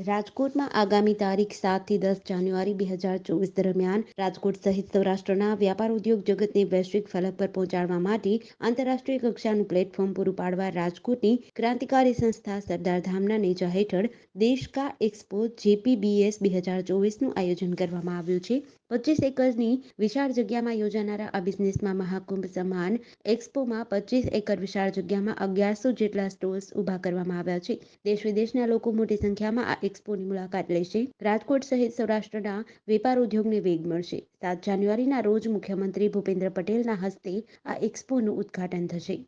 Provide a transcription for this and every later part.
રાજકોટમાં આગામી તારીખ 7 થી 10 જાન્યુઆરી 2024 દરમિયાન રાજકોટ સહિત સૌરાષ્ટ્રના વ્યાપાર ઉદ્યોગ જગતને વૈશ્વિક ફલક પર પહોંચાડવા માટે આંતરરાષ્ટ્રીય કક્ષાનું પ્લેટફોર્મ પૂરું પાડવા રાજકોટની ક્રાંતિકારી સંસ્થા સરદાર ધામના નેજા હેઠળ દેશ કા એક્સપો JPBS 2024નું આયોજન કરવામાં આવ્યું છે। 25 એકરની વિશાળ જગ્યામાં યોજાનારા આ બિઝનેસમાં મહાકુંભ સમાન એક્સપોમાં 25 એકર વિશાળ જગ્યામાં 1100 જેટલા સ્ટોલ્સ ઊભા કરવામાં આવ્યા છે। દેશ વિદેશના લોકો મોટી સંખ્યામાં આ એક્સપોની મુલાકાત લેશે। રાજકોટ સહિત સૌરાષ્ટ્રના વેપાર ઉદ્યોગને વેગ મળશે। 7 જાન્યુઆરીના રોજ મુખ્યમંત્રી ભૂપેન્દ્ર પટેલના હસ્તે આ એક્સપોનું ઉદ્ઘાટન થશે।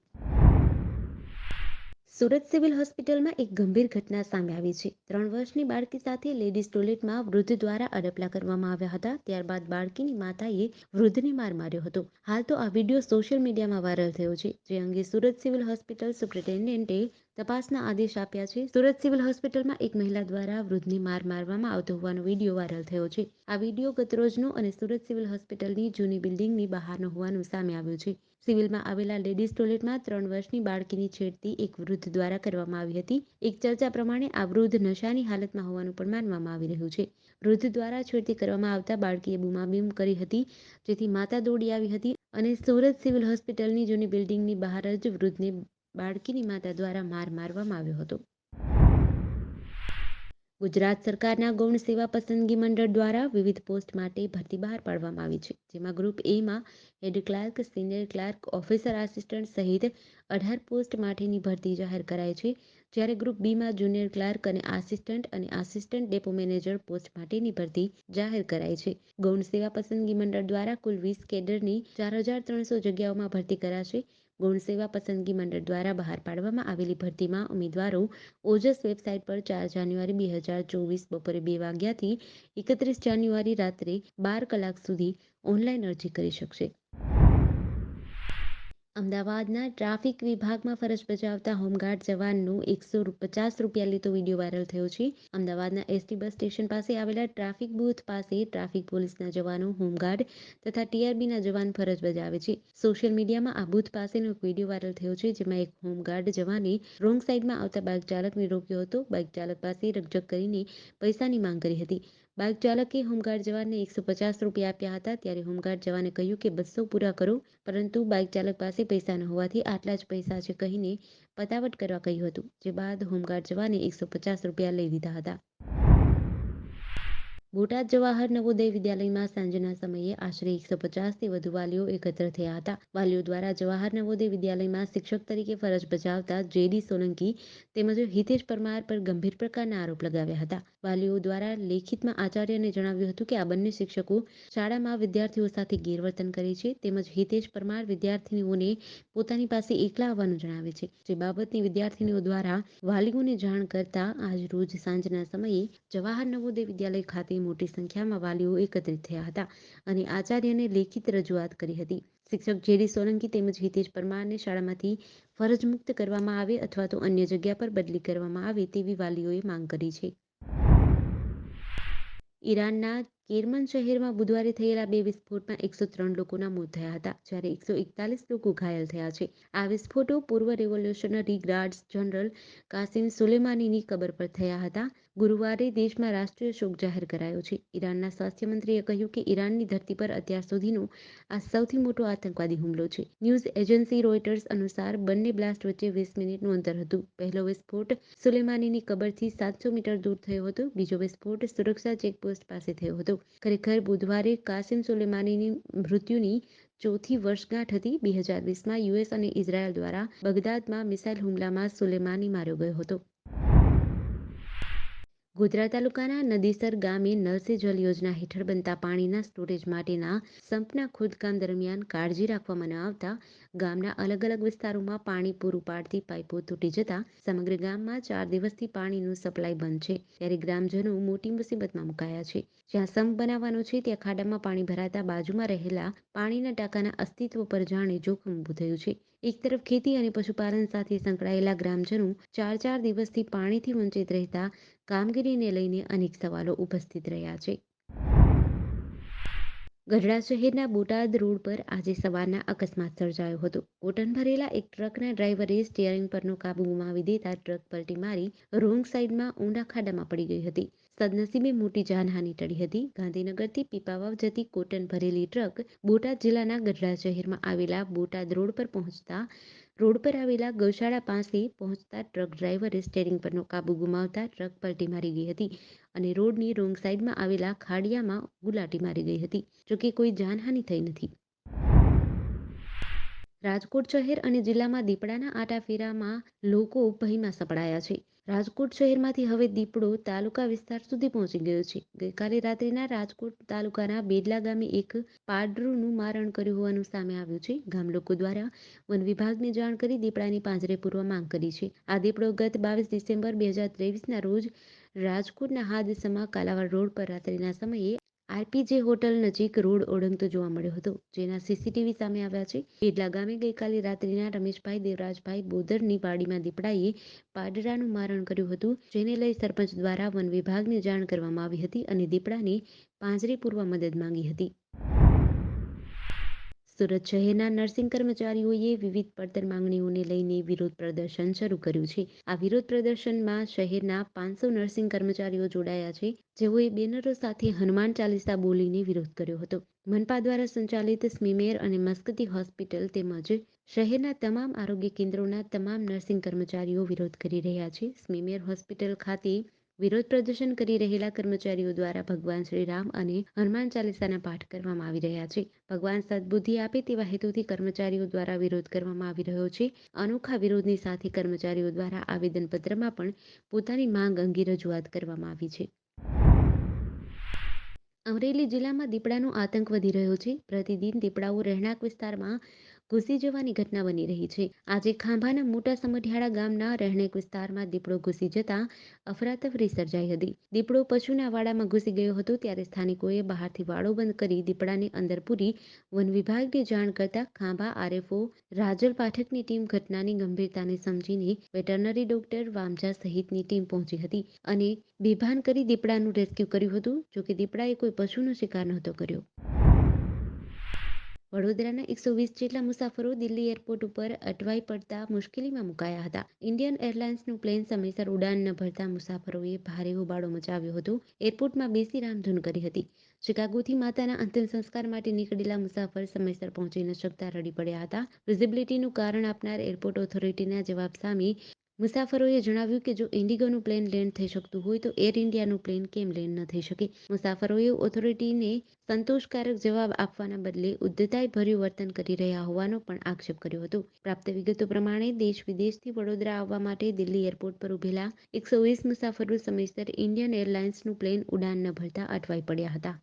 સુરત સિવિલ હોસ્પિટલમાં એક ગંભીર ઘટના સામે આવી છે। 3 વર્ષની બાળકી સાથે લેડીઝ ટોયલેટમાં વૃદ્ધ દ્વારા અડપલા કરવામાં આવ્યા હતા। ત્યારબાદ બાળકીની માતાએ વૃદ્ધને માર માર્યો હતો। હાલ તો આ વિડીયો સોશિયલ મીડિયામાં વાયરલ થયો છે, જે અંગે સુરત સિવિલ હોસ્પિટલ સુપ્રિન્ટેન્ડન્ટે તપાસના આદેશ આપ્યા છે। સુરત સિવિલ હોસ્પિટલમાં એક મહિલા દ્વારા વૃદ્ધને માર મારવામાં આવતો હોવાનો વિડીયો વાયરલ થયો છે। આ વિડીયો ગતરોજનો અને સુરત સિવિલ હોસ્પિટલની જૂની બિલ્ડિંગની બહારનો હોવાનું સામે આવ્યું છે। સિવિલમાં આવેલા લેડીઝ ટોયલેટમાં 3 વર્ષની બાળકીની છેડતી એક વૃદ્ધ દ્વારા કરવામાં આવી હતી। એક ચર્ચા પ્રમાણે આ વૃદ્ધ નશાની હાલતમાં હોવાનું પણ માનવામાં આવી રહ્યું છે। વૃદ્ધ દ્વારા છેડતી કરવામાં આવતા બાળકીએ બૂમાબૂમ કરી હતી, જેથી માતા દોડી આવી હતી અને સુરત સિવિલ હોસ્પિટલની જૂની બિલ્ડિંગની બહાર જ વૃદ્ધને બાળકીની માતા દ્વારા માર મારવામાં આવ્યો હતો। ગુજરાત સરકારના ગૌણ સેવા પસંદગી મંડળ દ્વારા વિવિધ પોસ્ટ માટે ભરતી બહાર પાડવામાં આવી છે, જેમાં ગ્રુપ એમાં head clerk, senior clerk, officer assistant સહિત 18 પોસ્ટ માટેની ભરતી જાહેર કરાઈ છે, જ્યારે ગ્રુપ બીમાં જુનિયર ક્લાર્ક અને આસિસ્ટન્ટ ડેપો મેનેજર પોસ્ટ માટેની ભરતી જાહેર કરાઈ છે। ગૌણ સેવા પસંદગી મંડળ દ્વારા કુલ 20 કેડરની 4300 જગ્યાઓમાં ભરતી કરાશે। ગૌણ સેવા પસંદગી મંડળ દ્વારા બહાર પાડવામાં આવેલી ભરતીમાં ઉમેદવારો ઓજસ વેબસાઇટ પર 4 જાન્યુઆરી 2024 બપોરે 2 વાગ્યાથી 31 જાન્યુઆરી રાત્રે 12 કલાક સુધી ઓનલાઈન અરજી કરી શકશે। અમદાવાદના ટ્રાફિક વિભાગમાં ફરજ બજાવતા હોમગાર્ડ જવાનનો 150 રૂપિયા લેતો વિડીયો વાયરલ થયો છે। અમદાવાદના એસટી બસ સ્ટેશન પાસે આવેલા ટ્રાફિક બૂથ પાસે ટ્રાફિક પોલીસના જવાનો, હોમગાર્ડ તથા TRBના જવાન ફરજ બજાવે છે। સોશિયલ મીડિયામાં આ બૂથ પાસેનો એક વિડીયો વાયરલ થયો છે, જેમાં એક હોમગાર્ડ જવાને રોંગ સાઈડમાં આવતા બાઇક ચાલકને રોક્યો હતો। બાઇક ચાલક પાસે રકઝક કરીને પૈસાની માંગ કરી હતી। બાઇક ચાલકે હોમગાર્ડ જવાનને 150 રૂપિયા આપ્યા હતા, ત્યારે હોમગાર્ડ જવાને કહ્યું કે 200 પૂરા કરો, પરંતુ બાઇક ચાલક પાસે પૈસા ન હોવાથી આટલા જ પૈસા છે કહીને પતાવટ કરવા કહ્યું હતું, જે બાદ હોમગાર્ડ જવાને 150 રૂપિયા લઈ લીધા હતા। બોટાદ જવાહર નવોદય વિદ્યાલયમાં સાંજના સમયે આશરે 150થી વધુ વાલીઓ એકત્ર થયા હતા। વાલીઓ દ્વારા જવાહર નવોદય વિદ્યાલયમાં શિક્ષક તરીકે ફરજ બજાવતા JD સોલંકી તેમજ હિતેશ પરમાર પર ગંભીર પ્રકારના આરોપ લગાવ્યા હતા। વાલીઓ દ્વારા લેખિતમાં આચાર્યને જણાવ્યું હતું કે આ બંને શિક્ષકો શાળામાં વિદ્યાર્થીઓ સાથે ગેરવર્તન કરે છે, તેમજ હિતેશ પરમાર વિદ્યાર્થીનીઓને પોતાની પાસે એકલા આવવાનું જણાવે છે, જે બાબતની વિદ્યાર્થીનીઓ દ્વારા વાલીઓને જાણ કરતા આજ રોજ સાંજના સમયે જવાહર નવોદય વિદ્યાલય ખાતે મોટી સંખ્યામાં વાલીઓ એકત્રિત થયા હતા અને આચાર્યને લેખિત રજૂઆત કરી હતી। શિક્ષક JD સોલંકી તેમજ હિતેશ પરમારને શાળામાંથી ફરજ મુક્ત કરવામાં આવે અથવા તો અન્ય જગ્યા પર બદલી કરવામાં આવે તેવી વાલીઓએ માંગ કરી છે। ઈરાનના કેરમન શહેરમાં બુધવારે થયેલા 2 વિસ્ફોટમાં 103 લોકોના મોત થયા હતા, જ્યારે 141 લોકો ઘાયલ થયા છે। આ વિસ્ફોટો પૂર્વ રેવોલ્યુશનરી ગાર્ડ્સ જનરલ કાસિમ સુલેમાનીની કબર પર થયા હતા। ગુરુવારે દેશમાં રાષ્ટ્રીય શોક જાહેર કરાયો છે। ઈરાનના સ્વાસ્થ્ય મંત્રીએ કહ્યું કે ઈરાનની ધરતી પર અત્યાર સુધીનો આ સૌથી મોટો આતંકવાદી હુમલો છે। ન્યૂઝ એજન્સી રોયટર્સ અનુસાર બંને બ્લાસ્ટ વચ્ચે 20 મિનિટનું અંતર હતું। પહેલો વિસ્ફોટ સુલેમાનીની કબરથી 700 મીટર દૂર થયો હતો। બીજો વિસ્ફોટ સુરક્ષા ચેકપોસ્ટ પાસે થયો હતો। ખરેખર બુધવારે કાસિમ સુલેમાનીની મૃત્યુની ચોથી વર્ષગાંઠ હતી। 2020માં US અને ઇઝરાયલ દ્વારા બગદાદમાં મિસાઇલ હુમલામાં સુલેમાની માર્યો ગયો હતો। ગોધરા તાલુકાના નદીસર ગામે નળ સે જલ યોજના હેઠળ બનતા પાણીના સ્ટોરેજ માટેના સંપના ખોદકામ દરમિયાન કાળજી રાખવામાં ન આવતા ગામના અલગ અલગ વિસ્તારોમાં પાણી પૂરું પાડતી પાઇપો તૂટી જતા સમગ્ર ગામમાં 4 દિવસથી પાણીનું સપ્લાય બંધ છે, ત્યારે ગ્રામજનો મોટી મુસીબતમાં મુકાયા છે। જ્યાં સંપ બનાવવાનો છે ત્યાં ખાડામાં પાણી ભરાતા બાજુમાં રહેલા પાણીના ટાંકાના અસ્તિત્વ પર જાણે જોખમ ઊભું થયું છે। એક તરફ ખેતી અને પશુપાલન સાથે સંકળાયેલા ગ્રામજનો 4 દિવસથી પાણીથી વંચિત રહેતા કામગીરીને લઈને અનેક સવાલો ઉપસ્થિત રહ્યા છે। ગઢડા શહેરના બોટાદ રોડ પર આજે સવારના અકસ્માત સર્જાયો હતો. કોટન ભરેલા એક ટ્રકના ડ્રાઈવરે સ્ટીયરિંગ પરનો કાબુ ગુમાવી દેતા ટ્રક પલટી મારી રોંગ સાઈડમાં ઊંડા ખાડામાં પડી ગઈ હતી. સદનસીબે મોટી જાનહાનિ ટળી હતી. ગાંધીનગરથી પીપાવાવ જતી કોટન ભરેલી ટ્રક બોટાદ જિલ્લાના ગઢડા શહેરમાં આવેલા બોટાદ રોડ પર આવેલા ગૌશાળા પાસે પહોંચતા ટ્રક ડ્રાઈવરે સ્ટીયરિંગ પરનો કાબુ ગુમાવતા ટ્રક પલટી મારી ગઈ હતી અને રોડની રોંગ સાઈડમાં આવેલા ખાડિયામાં ગુલાટી મારી ગઈ હતી. જોકે કોઈ જાનહાનિ થઈ નથી. રાજકોટ શહેર અને જિલ્લામાં દીપડાના આટાફેરામાં લોકો ભયમાં સપડાયા છે. રાજકોટ શહેરમાંથી હવે દીપડો તાલુકા વિસ્તાર સુધી પહોંચી ગયો છે. ગઈકાલે રાત્રિના રાજકોટ તાલુકાના બેડલા ગામે એક પાડરૂનું મારણ કર્યું હોવાનું સામે આવ્યું છે. ગામ લોકો દ્વારા વન વિભાગને જાણ કરી દીપડાને પાંજરે પૂરવા માંગ કરી છે. આ દીપડો ગત 22 ડિસેમ્બર 2023ના રોજ રાજકોટના હાદસમાં કાલાવાડ રોડ પર રાત્રિના સમયે આરપીજે હોટલ નજીક રોડ ઓળંગતો જોવા મળ્યો હતો, જેના સીસીટીવી સામે આવ્યા છે. બેડલા ગામે ગઈકાલે રાત્રિના રમેશભાઈ દેવરાજભાઈ બોદરની વાડીમાં દીપડાએ પાડરાનું મારણ કર્યું હતું, જેને લઈ સરપંચ દ્વારા વન વિભાગને જાણ કરવામાં આવી હતી અને દીપડાને પાંજરે પૂરવા મદદ માંગી હતી. સુરત શહેરના નર્સિંગ કર્મચારીઓએ વિવિધ પડતર માંગણીઓને લઈને વિરોધ પ્રદર્શન શરૂ કર્યું છે. આ વિરોધ પ્રદર્શનમાં શહેરના 500 નર્સિંગ કર્મચારીઓ જોડાયા છે, જેઓએ બેનરો સાથે હનુમાન ચાલીસા બોલીને વિરોધ કર્યો હતો. મનપા દ્વારા સંચાલિત સ્મીમેર અને મસ્કતી હોસ્પિટલ તેમજ શહેરના તમામ આરોગ્ય કેન્દ્રોના તમામ નર્સિંગ કર્મચારીઓ વિરોધ કરી રહ્યા છે. સ્મીમેર હોસ્પિટલ ખાતે વિરોધ પ્રદર્શન કરી રહેલા કર્મચારીઓ દ્વારા ભગવાન શ્રી રામ અને હનુમાન ચાલીસાના પાઠ કરવામાં આવી રહ્યા છે. ભગવાન સદબુદ્ધિ આપે તેવા હેતુથી કર્મચારીઓ દ્વારા વિરોધ કરવામાં આવી રહ્યો છે. અનોખા વિરોધની સાથે કર્મચારીઓ દ્વારા આવેદનપત્રમાં પણ પોતાની માંગ અંગે રજૂઆત કરવામાં આવી છે. અમરેલી જિલ્લામાં દીપડાનો આતંક વધી રહ્યો છે. પ્રતિદિન દીપડાઓ રહેણાંક વિસ્તારમાં ઘૂસી જવાની ઘટના બની રહી છે. આજે ખાંભાના મોટા સમઢિયાળા ગામના રહેણાંક વિસ્તારમાં દીપડો ઘૂસી જતા અફરાતફરી સર્જાઈ હતી. દીપડો પશુના વાડામાં ઘૂસી ગયો હતો, ત્યારે સ્થાનિકોએ બહારથી વાડો બંધ કરી દીપડાને અંદર પૂરી વન વિભાગને જાણ કરતા ખાંભા આરએફઓ રાજલ પાઠકની ટીમ ઘટનાની ગંભીરતાને સમજીને વેટરનરી ડોક્ટર વામજા સહિતની ટીમ પહોંચી હતી અને બેભાન કરી દીપડાનું રેસ્ક્યુ કર્યું હતું. જોકે દીપડાએ કોઈ પશુનો શિકાર નહોતો કર્યો. વડોદરાના 120 જેટલા મુસાફરો દિલ્હી એરપોર્ટ ઉપર અટવાઈ પડતા મુશ્કેલીમાં મુકાયા હતા. ઇન્ડિયન એરલાઇન્સનું પ્લેન સમયસર ઉડાન ન ભરતા મુસાફરોએ ભારે હોબાળો મચાવ્યો હતો. એરપોર્ટમાં બેસી રામધૂન કરી હતી. શિકાગોથી માતાના અંતિમ સંસ્કાર માટે નીકળેલા મુસાફર સમયસર પહોંચી ન શકતા રડી પડ્યા હતા. વિઝિબિલિટીનું કારણ આપનાર એરપોર્ટ ઓથોરિટીના જવાબ સામે મુસાફરોએ જણાવ્યું કે જો ઇન્ડિગોનું પ્લેન લેન્ડ થઈ શકતું હોય તો એર ઇન્ડિયાનું પ્લેન કેમ લેન્ડ ન થઈ શકે. મુસાફરોએ ઓથોરિટીને સંતોષકારક જવાબ આપવાના બદલે ઉદ્ધતાઈભર્યું વર્તન કરી રહ્યા હોવાનો પણ આક્ષેપ કર્યો હતો. પ્રાપ્ત વિગતો પ્રમાણે દેશ વિદેશથી વડોદરા આવવા માટે દિલ્હી એરપોર્ટ પર ઉભેલા 120 મુસાફરો સમયસર ઇન્ડિયન એરલાઇન્સનું પ્લેન ઉડાન ન ભરતા અટવાઈ પડ્યા હતા.